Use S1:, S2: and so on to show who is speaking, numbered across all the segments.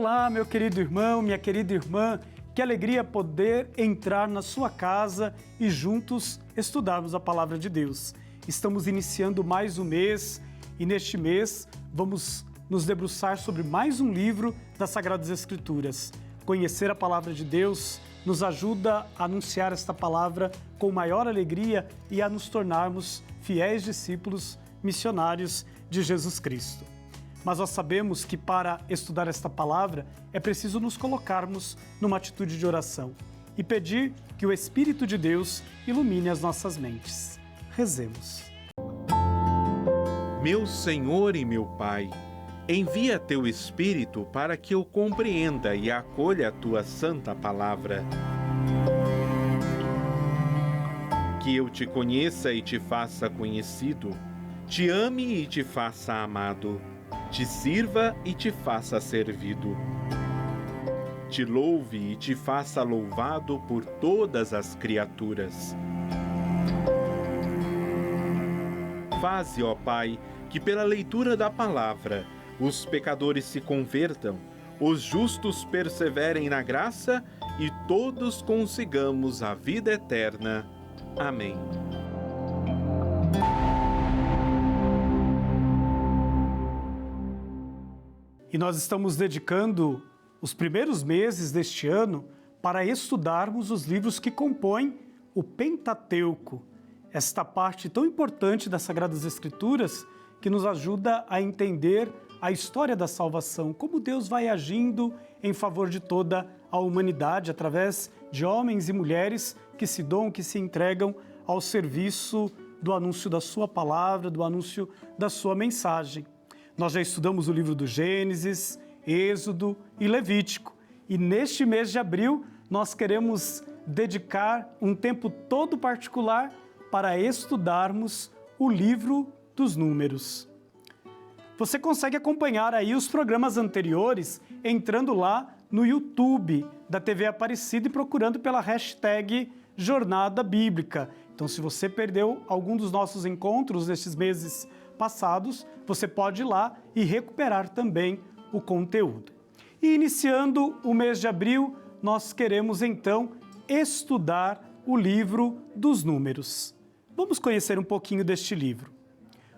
S1: Olá, meu querido irmão, minha querida irmã, que alegria poder entrar na sua casa e juntos estudarmos a Palavra de Deus. Estamos iniciando mais um mês e neste mês vamos nos debruçar sobre mais um livro das Sagradas Escrituras. Conhecer a Palavra de Deus nos ajuda a anunciar esta palavra com maior alegria e a nos tornarmos fiéis discípulos missionários de Jesus Cristo. Mas nós sabemos que para estudar esta palavra é preciso nos colocarmos numa atitude de oração e pedir que o Espírito de Deus ilumine as nossas mentes. Rezemos.
S2: Meu Senhor e meu Pai, envia teu Espírito para que eu compreenda e acolha a tua santa palavra. Que eu te conheça e te faça conhecido, te ame e te faça amado, te sirva e te faça servido. Te louve e te faça louvado por todas as criaturas. Faze, ó Pai, que pela leitura da palavra os pecadores se convertam, os justos perseverem na graça e todos consigamos a vida eterna. Amém.
S1: E nós estamos dedicando os primeiros meses deste ano para estudarmos os livros que compõem o Pentateuco, esta parte tão importante das Sagradas Escrituras que nos ajuda a entender a história da salvação, como Deus vai agindo em favor de toda a humanidade através de homens e mulheres que se doam, que se entregam ao serviço do anúncio da sua palavra, do anúncio da sua mensagem. Nós já estudamos o livro do Gênesis, Êxodo e Levítico. E neste mês de abril, nós queremos dedicar um tempo todo particular para estudarmos o livro dos Números. Você consegue acompanhar aí os programas anteriores entrando lá no YouTube da TV Aparecida e procurando pela hashtag Jornada Bíblica. Então, se você perdeu algum dos nossos encontros nestes meses passados, você pode ir lá e recuperar também o conteúdo. E iniciando o mês de abril, nós queremos então estudar o livro dos Números. Vamos conhecer um pouquinho deste livro.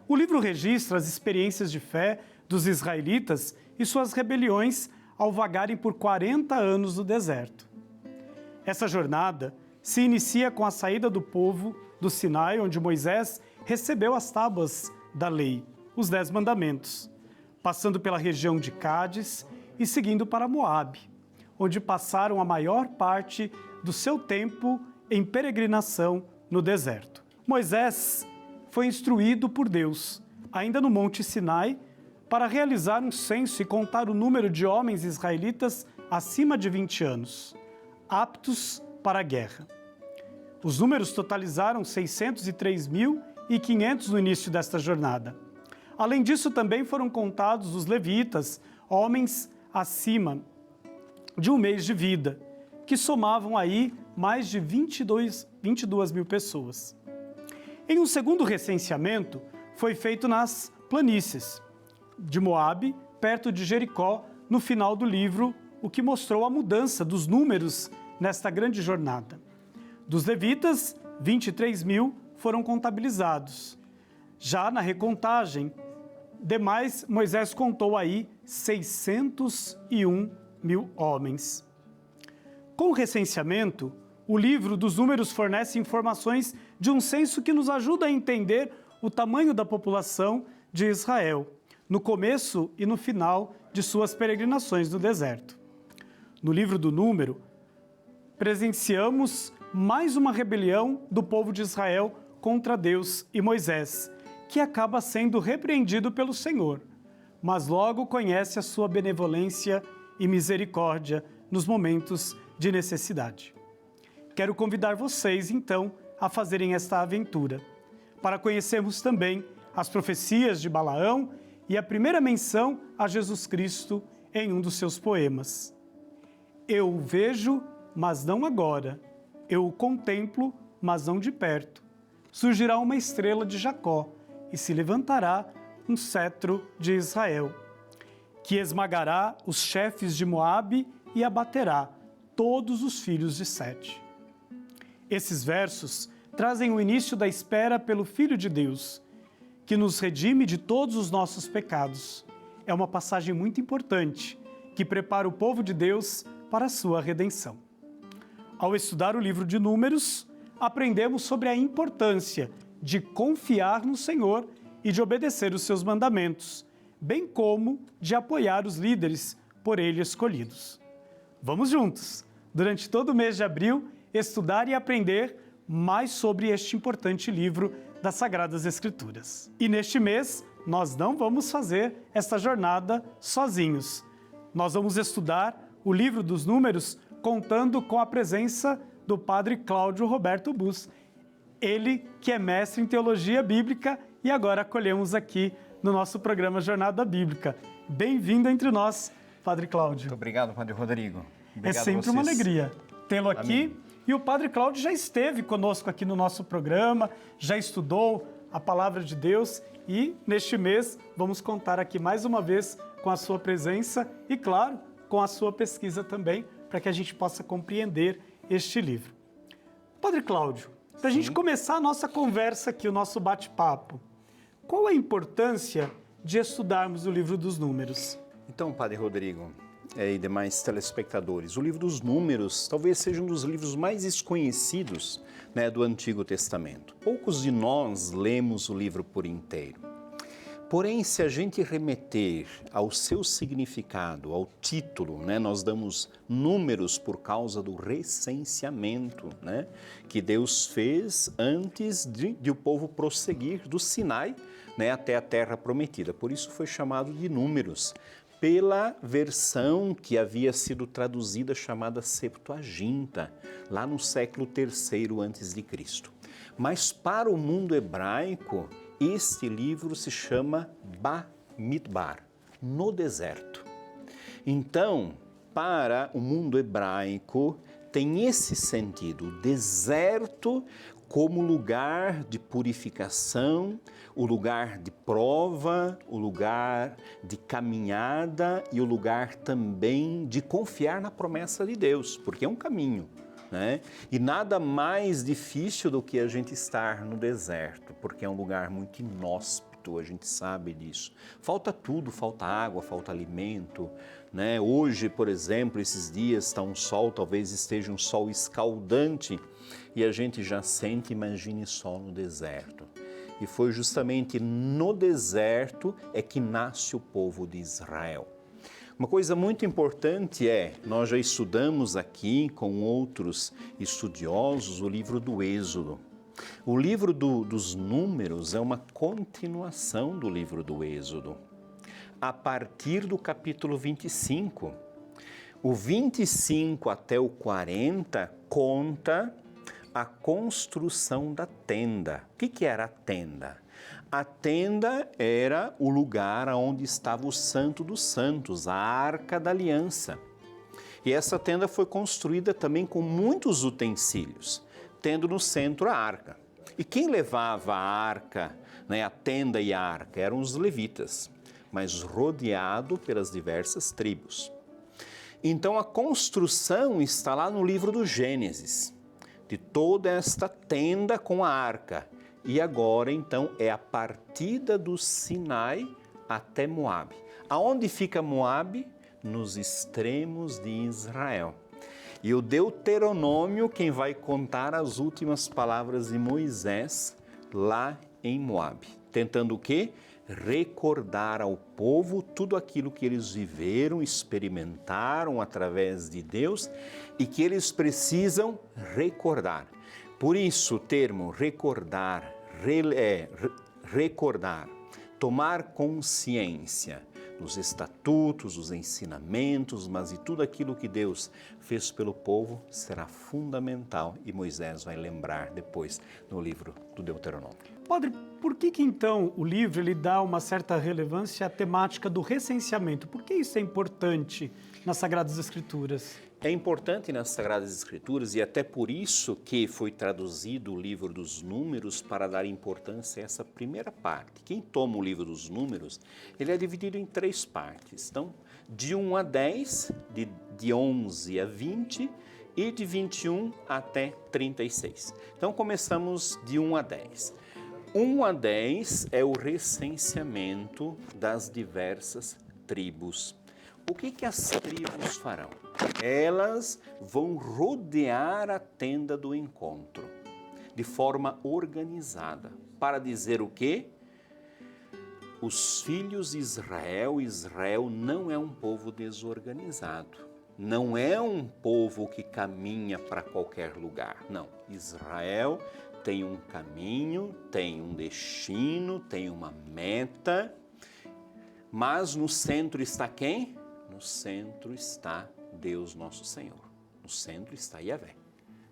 S1: O livro registra as experiências de fé dos israelitas e suas rebeliões ao vagarem por 40 anos no deserto. Essa jornada se inicia com a saída do povo do Sinai, onde Moisés recebeu as tábuas da lei, os 10 mandamentos, passando pela região de Cádiz e seguindo para Moabe, onde passaram a maior parte do seu tempo em peregrinação no deserto. Moisés foi instruído por Deus, ainda no Monte Sinai, para realizar um censo e contar o número de homens israelitas acima de 20 anos, aptos para a guerra. Os números totalizaram 603.500 no início desta jornada. Além disso, também foram contados os levitas, homens acima de um mês de vida, que somavam aí mais de 22 mil pessoas. Em um segundo recenseamento, foi feito nas planícies de Moabe, perto de Jericó, no final do livro, o que mostrou a mudança dos números nesta grande jornada. Dos levitas, 23.000 foram contabilizados. Já na recontagem, demais, Moisés contou aí 601.000 homens. Com o recenseamento, o livro dos Números fornece informações de um censo que nos ajuda a entender o tamanho da população de Israel, no começo e no final de suas peregrinações no deserto. No livro do Número, presenciamos mais uma rebelião do povo de Israel contra Deus e Moisés, que acaba sendo repreendido pelo Senhor, mas logo conhece a sua benevolência e misericórdia nos momentos de necessidade. Quero convidar vocês, então, a fazerem esta aventura, para conhecermos também as profecias de Balaão e a primeira menção a Jesus Cristo em um dos seus poemas. Eu o vejo, mas não agora. Eu o contemplo, mas não de perto. Surgirá uma estrela de Jacó e se levantará um cetro de Israel. que esmagará os chefes de Moabe e abaterá todos os filhos de Sete. Esses versos trazem o início da espera pelo Filho de Deus, que nos redime de todos os nossos pecados. É uma passagem muito importante, que prepara o povo de Deus para a sua redenção. Ao estudar o livro de Números, aprendemos sobre a importância de confiar no Senhor e de obedecer os seus mandamentos, bem como de apoiar os líderes por ele escolhidos. Vamos juntos, durante todo o mês de abril, estudar e aprender mais sobre este importante livro das Sagradas Escrituras. E neste mês, nós não vamos fazer esta jornada sozinhos. Nós vamos estudar o livro dos Números contando com a presença do Padre Cláudio Roberto Bus, ele que é mestre em teologia bíblica e agora acolhemos aqui no nosso programa Jornada Bíblica. Bem-vindo entre nós, Padre Cláudio.
S3: Muito obrigado, Padre Rodrigo. Obrigado
S1: é sempre uma alegria tê-lo aqui. Amém. E o Padre Cláudio já esteve conosco aqui no nosso programa, já estudou a Palavra de Deus e neste mês vamos contar aqui mais uma vez com a sua presença e, claro, com a sua pesquisa também, para que a gente possa compreender este livro. Padre Cláudio, para a gente começar a nossa conversa aqui, o nosso bate-papo, qual a importância de estudarmos o livro dos Números?
S3: Então, Padre Rodrigo e demais telespectadores, o livro dos Números talvez seja um dos livros mais desconhecidos, do Antigo Testamento. Poucos de nós lemos o livro por inteiro. Porém, se a gente remeter ao seu significado, ao título, nós damos números por causa do recenseamento, que Deus fez antes de o povo prosseguir do Sinai, até a Terra Prometida. Por isso foi chamado de Números, pela versão que havia sido traduzida chamada Septuaginta, lá no século III a.C. Mas para o mundo hebraico, este livro se chama Bamidbar, no deserto. Então, para o mundo hebraico, tem esse sentido, o deserto como lugar de purificação, o lugar de prova, o lugar de caminhada e o lugar também de confiar na promessa de Deus, porque é um caminho. E nada mais difícil do que a gente estar no deserto, porque é um lugar muito inóspito, a gente sabe disso. Falta tudo, falta água, falta alimento. Hoje, por exemplo, esses dias está um sol, talvez esteja um sol escaldante e a gente já sente, imagine só no deserto. E foi justamente no deserto é que nasce o povo de Israel. Uma coisa muito importante nós já estudamos aqui com outros estudiosos o livro do Êxodo. O livro dos Números é uma continuação do livro do Êxodo, a partir do capítulo 25. O 25 até o 40 conta a construção da tenda. O que era a tenda? A tenda era o lugar onde estava o Santo dos Santos, a Arca da Aliança. E essa tenda foi construída também com muitos utensílios, tendo no centro a arca. E quem levava a arca, a tenda e a arca, eram os levitas, mas rodeado pelas diversas tribos. Então a construção está lá no livro do Gênesis, de toda esta tenda com a arca. E agora, então, é a partida do Sinai até Moabe. Aonde fica Moabe? Nos extremos de Israel. E o Deuteronômio, quem vai contar as últimas palavras de Moisés lá em Moabe. Tentando o quê? Recordar ao povo tudo aquilo que eles viveram, experimentaram através de Deus e que eles precisam recordar. Por isso o termo recordar, recordar, tomar consciência dos estatutos, dos ensinamentos, mas de tudo aquilo que Deus fez pelo povo será fundamental e Moisés vai lembrar depois no livro do Deuteronômio.
S1: Padre, por que então o livro ele dá uma certa relevância à temática do recenseamento? Por que isso é importante nas Sagradas Escrituras?
S3: É importante nas Sagradas Escrituras e até por isso que foi traduzido o livro dos Números para dar importância a essa primeira parte. Quem toma o livro dos Números, ele é dividido em 3 partes. Então, de 1 a 10, de 11 a 20 e de 21 até 36. Então, começamos de 1 a 10. 1 a 10 é o recenseamento das diversas tribos. O que as tribos farão? Elas vão rodear a tenda do encontro de forma organizada para dizer o quê? Os filhos de Israel não é um povo desorganizado, não é um povo que caminha para qualquer lugar, não. Israel tem um caminho, tem um destino, tem uma meta, mas no centro está quem? No centro está Deus nosso Senhor, no centro está Yahvé,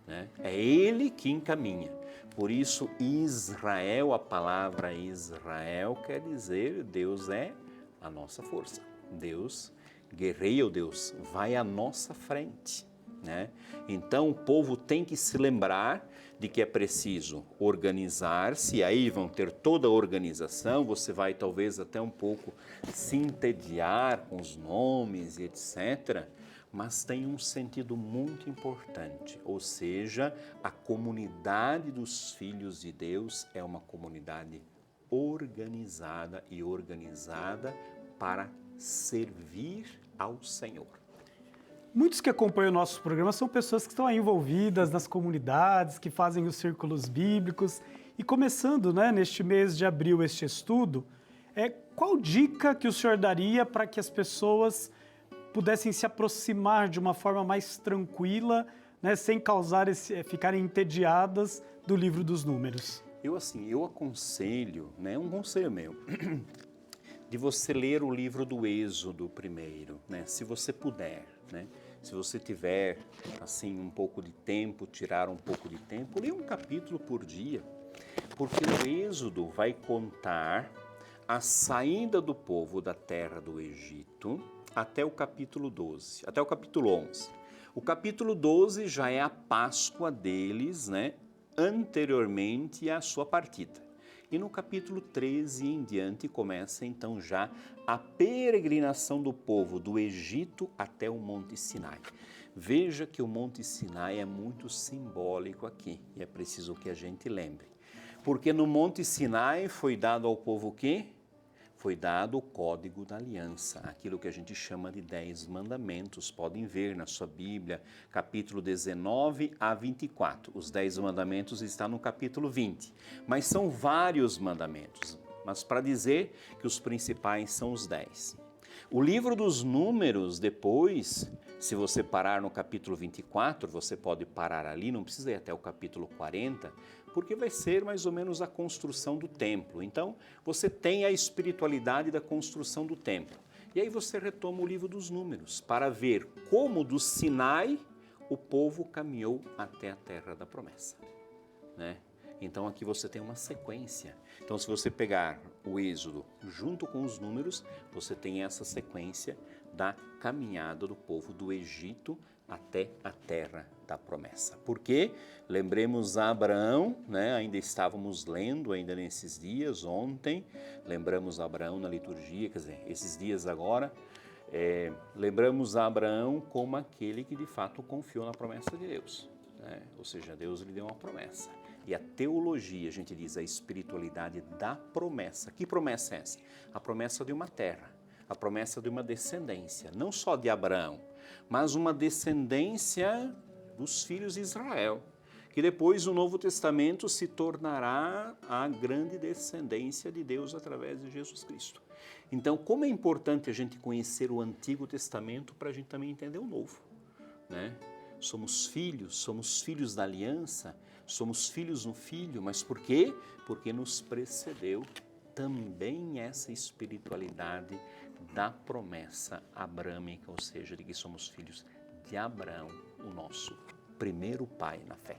S3: né? É Ele que encaminha. Por isso Israel, a palavra Israel quer dizer Deus é a nossa força, Deus guerreia, Deus vai à nossa frente, né? Então o povo tem que se lembrar de que é preciso organizar-se, aí vão ter toda a organização, você vai talvez até um pouco se entediar com os nomes e etc., mas tem um sentido muito importante, ou seja, a comunidade dos filhos de Deus é uma comunidade organizada e organizada para servir ao Senhor.
S1: Muitos que acompanham o nosso programa são pessoas que estão aí envolvidas nas comunidades, que fazem os círculos bíblicos. E começando, né, neste mês de abril, este estudo, qual dica que o senhor daria para que as pessoas pudessem se aproximar de uma forma mais tranquila, né, sem causar ficarem entediadas do livro dos Números?
S3: Eu aconselho, né, um conselho meu, de você ler o livro do Êxodo primeiro, né, se você puder, né? Se você tiver assim um pouco de tempo, tirar um pouco de tempo, leia um capítulo por dia, porque o Êxodo vai contar a saída do povo da terra do Egito até o capítulo 12, até o capítulo 11. O capítulo 12 já é a Páscoa deles, né, anteriormente à sua partida. E no capítulo 13 em diante começa então já a peregrinação do povo do Egito até o Monte Sinai. Veja que o Monte Sinai é muito simbólico aqui e é preciso que a gente lembre. Porque no Monte Sinai foi dado ao povo o quê? Foi dado o Código da Aliança, aquilo que a gente chama de 10 mandamentos. Podem ver na sua Bíblia, capítulo 19 a 24. Os 10 mandamentos estão no capítulo 20, mas são vários mandamentos. Mas para dizer que os principais são os 10. O livro dos Números, depois, se você parar no capítulo 24, você pode parar ali, não precisa ir até o capítulo 40, porque vai ser mais ou menos a construção do templo. Então, você tem a espiritualidade da construção do templo. E aí você retoma o livro dos Números para ver como do Sinai o povo caminhou até a terra da promessa, né? Então aqui você tem uma sequência. Então se você pegar o Êxodo junto com os Números, você tem essa sequência da caminhada do povo do Egito até a terra da promessa. Porque, lembremos Abraão, né? Ainda estávamos lendo ainda nesses dias, ontem, lembramos Abraão na liturgia, quer dizer, esses dias agora, lembramos Abraão como aquele que de fato confiou na promessa de Deus, né? Ou seja, Deus lhe deu uma promessa. E a teologia, a gente diz a espiritualidade da promessa. Que promessa é essa? A promessa de uma terra, a promessa de uma descendência, não só de Abraão, mas uma descendência dos filhos de Israel, que depois o Novo Testamento se tornará a grande descendência de Deus através de Jesus Cristo. Então, como é importante a gente conhecer o Antigo Testamento para a gente também entender o Novo, né? Somos filhos da aliança, somos filhos no Filho, mas por quê? Porque nos precedeu também essa espiritualidade da promessa abrâmica, ou seja, de que somos filhos de Abraão, o nosso primeiro pai na fé.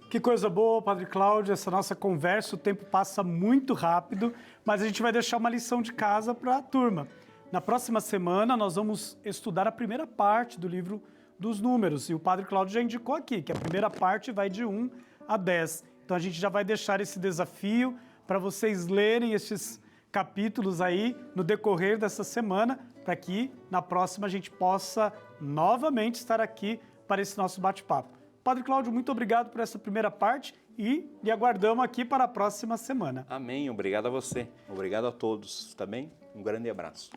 S1: Que coisa boa, Padre Cláudio, essa nossa conversa, o tempo passa muito rápido, mas a gente vai deixar uma lição de casa para a turma. Na próxima semana, nós vamos estudar a primeira parte do livro dos Números. E o Padre Cláudio já indicou aqui que a primeira parte vai de 1 a 10. Então, a gente já vai deixar esse desafio para vocês lerem esses capítulos aí no decorrer dessa semana, para que na próxima a gente possa novamente estar aqui para esse nosso bate-papo. Padre Cláudio, muito obrigado por essa primeira parte e lhe aguardamos aqui para a próxima semana.
S3: Amém. Obrigado a você. Obrigado a todos. Tá bem? Um grande abraço.